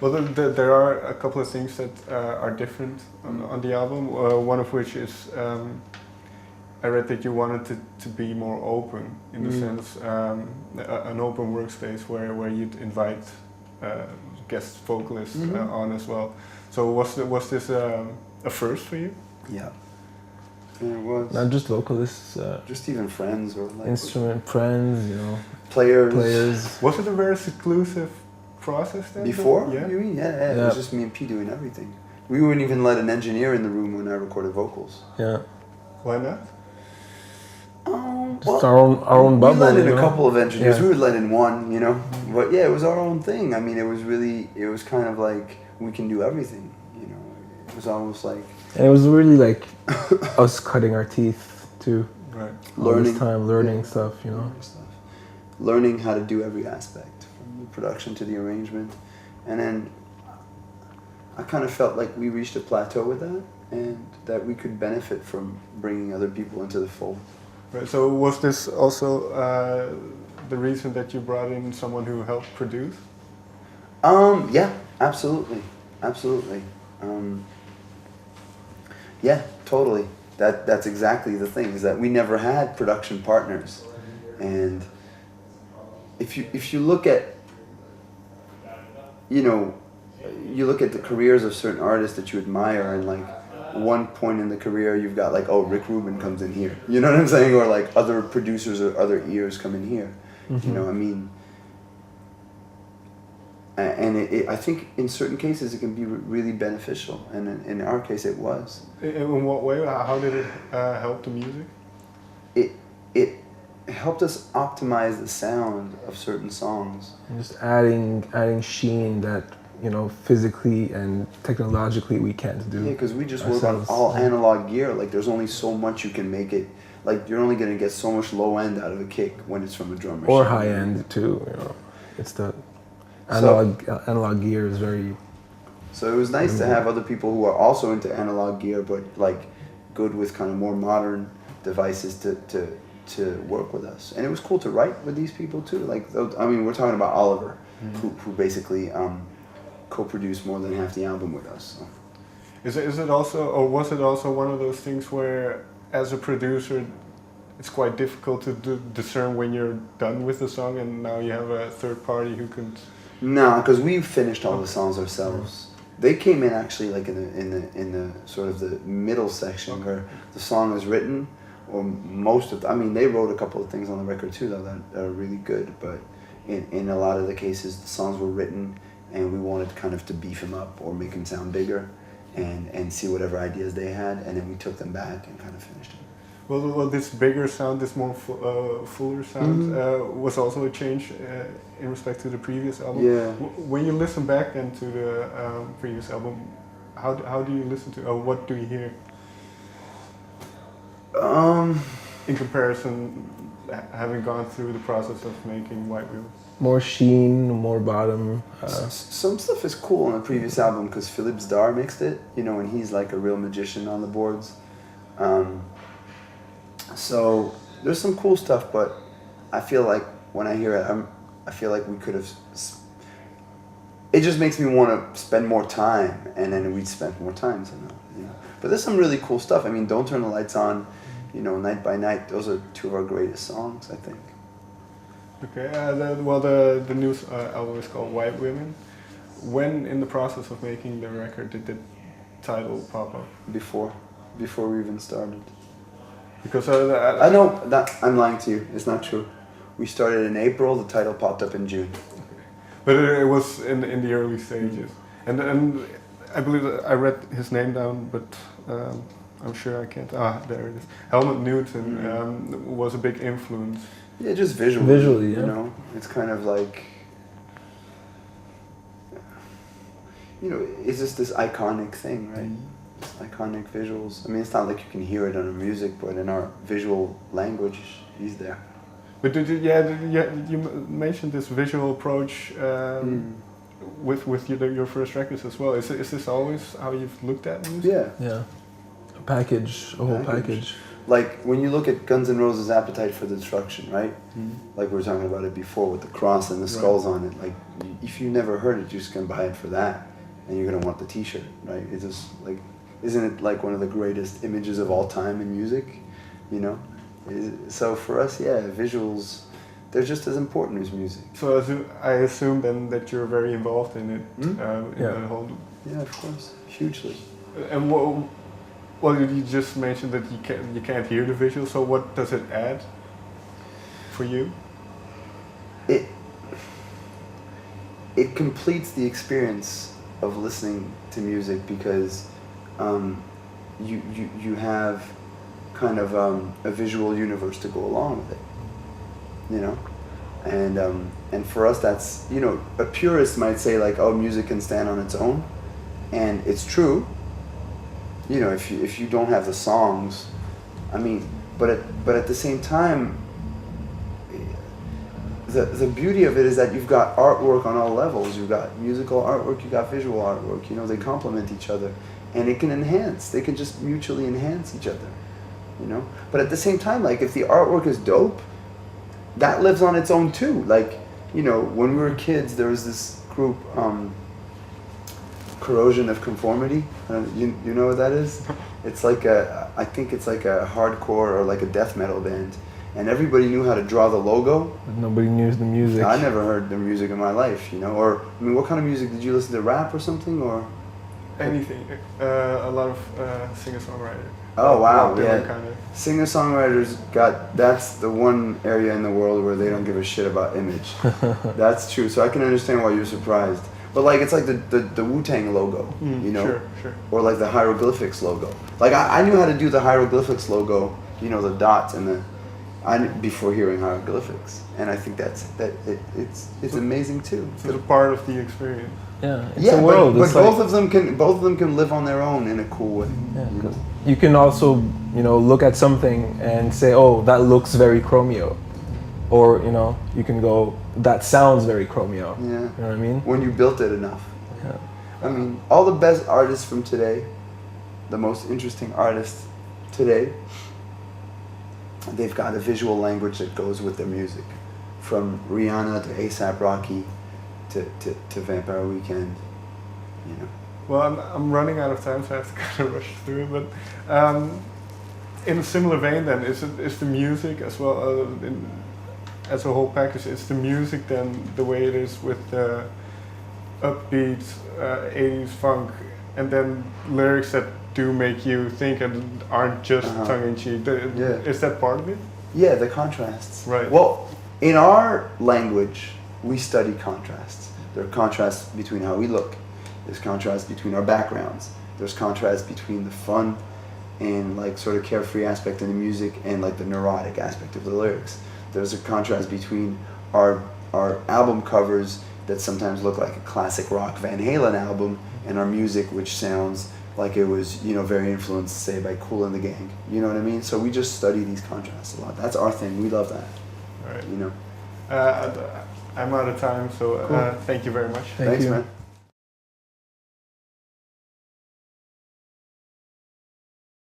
Well, there are a couple of things that are different on the album. One of which is I read that you wanted it to be more open in the sense an open workspace where you'd invite guest vocalists on as well. So was this a first for you? Yeah. Yeah, it was. Not just vocalists. Just even friends or like instrument friends, you know. Players. Was it a very seclusive process then? Before? Yeah. You mean? Yeah. It was just me and P doing everything. We wouldn't even let an engineer in the room when I recorded vocals. Yeah. Why not? Just our own bubble. We let in you a know? couple of engineers. Yeah. We would let in one, you know. But yeah, it was our own thing. I mean, it was kind of like we can do everything, you know. It was almost like. And it was really like us cutting our teeth too. Right. Learning time, learning stuff, you know. Learning how to do every aspect, from the production to the arrangement. And then I kind of felt like we reached a plateau with that and that we could benefit from bringing other people into the fold. Right. So was this also the reason that you brought in someone who helped produce? Yeah, absolutely. Absolutely. Yeah, totally. That's exactly the thing, is that we never had production partners. And if you look at, you know, you look at the careers of certain artists that you admire, and like one point in the career you've got like, oh, Rick Rubin comes in here, you know what I'm saying, or like other producers or other ears come in here. You know, I mean, and I think in certain cases it can be really beneficial, and in our case it was. In what way? How did it help the music? It helped us optimize the sound of certain songs. And just adding sheen that, you know, physically and technologically we can't do. Yeah, because we just work on all analog gear. Like there's only so much you can make it. Like you're only gonna get so much low end out of a kick when it's from a drum machine. Or high end too, you know. It's the analog gear is very. So it was nice to have other people who are also into analog gear, but like good with kind of more modern devices to work with us. And it was cool to write with these people too. Like, I mean, we're talking about Oliver, who basically co-produced more than half the album with us. So. Is it also, or was it also one of those things where, as a producer, it's quite difficult to discern when you're done with the song, and now you have a third party who can? No, because we finished all the songs ourselves. They came in actually like in the sort of the middle section where the song is written, or most of. I mean, they wrote a couple of things on the record too, though, that are really good. But in a lot of the cases, the songs were written, and we wanted kind of to beef them up or make them sound bigger, and see whatever ideas they had, and then we took them back and kind of finished them. Well, this bigger sound, this more fuller sound, was also a change in respect to the previous album. Yeah. When you listen back then to the previous album, how do you listen to, or what do you hear? In comparison, having gone through the process of making White Wheels. More sheen, more bottom. Some stuff is cool on the previous album because Philippe Zdar mixed it, you know, and he's like a real magician on the boards. So there's some cool stuff, but I feel like when I hear it, I feel like we could have. It just makes me want to spend more time, and then we'd spend more time somehow, you know. But there's some really cool stuff. I mean, Don't Turn the Lights On, you know, Night by Night. Those are two of our greatest songs, I think. Okay. The new album is called White Women. When in the process of making the record did the title pop up? Before we even started. Because I know that I'm lying to you. It's not true. We started in April. The title popped up in June. Okay. But it was in the early stages, and I believe that I read his name down, but I'm sure I can't. There it is. Helmut Newton was a big influence. Yeah, just visually. Visually, yeah. You know, it's kind of like, you know, it's just this iconic thing, right? Iconic visuals. I mean, it's not like you can hear it on our music, but in our visual language, he's there. But you mentioned this visual approach with your first records as well. Is this always how you've looked at music? Yeah. Yeah, a whole package. like when you look at Guns N' Roses' Appetite for Destruction, right? Like we were talking about it before with the cross and the skulls on it. Like if you never heard it, you're just gonna buy it for that, and you're gonna want the T-shirt, right? It's just like, isn't it like one of the greatest images of all time in music? You know, so for us, yeah, visuals, they're just as important as music. So I assume then that you're very involved in it, in the whole. Yeah, of course, hugely. And well, you just mentioned that you can't hear the visual. So what does it add for you? It completes the experience of listening to music because you have kind of a visual universe to go along with it, you know, and for us that's, you know, a purist might say like, oh, music can stand on its own, and it's true. You know, if you don't have the songs, I mean, but at the same time, the beauty of it is that you've got artwork on all levels. You've got musical artwork, you've got visual artwork. You know, they complement each other, and it can enhance. They can just mutually enhance each other. You know, but at the same time, like if the artwork is dope, that lives on its own too. Like, you know, when we were kids, there was this group, Corrosion of Conformity. You know what that is? It's like I think it's like a hardcore or like a death metal band, and everybody knew how to draw the logo. But nobody knew the music. I never heard the music in my life, you know. Or I mean, what kind of music did you listen to? Rap or something, or anything? A lot of singer-songwriter. Oh wow, yeah. Kind of. Singer-songwriters that's the one area in the world where they don't give a shit about image. That's true. So I can understand why you're surprised. But like it's like the Wu-Tang logo, you know, sure. Or like the hieroglyphics logo. Like I knew how to do the hieroglyphics logo, you know, the dots and before hearing hieroglyphics, and I think it's amazing too. It's a part of the experience. Yeah, it's a world. But both of them can live on their own in a cool way. Yeah, you know? You can also, you know, look at something and say, oh, that looks very Chromeo, or you know, you can go, that sounds very Chromeo. Yeah. You know what I mean? When you built it enough. Yeah. I mean, all the best artists from today, the most interesting artists today, they've got a visual language that goes with their music. From Rihanna to A$AP Rocky to Vampire Weekend, you know. Well, I'm running out of time, so I have to kind of rush through it. But in a similar vein, then, is the music as well, as a whole package, is the music then the way it is with the upbeat 80s funk, and then lyrics that do make you think and aren't just tongue-in-cheek? Is that part of it? Yeah, the contrasts. Right. Well, in our language, we study contrasts. There are contrasts between how we look. There's contrasts between our backgrounds. There's contrasts between the fun and like sort of carefree aspect of the music and like the neurotic aspect of the lyrics. There's a contrast between our album covers that sometimes look like a classic rock Van Halen album and our music, which sounds like it was, you know, very influenced, say, by Kool And The Gang. You know what I mean? So we just study these contrasts a lot. That's our thing. We love that. All right. You know. I'm out of time, so Cool. thank you very much. Thank Thanks, you. man.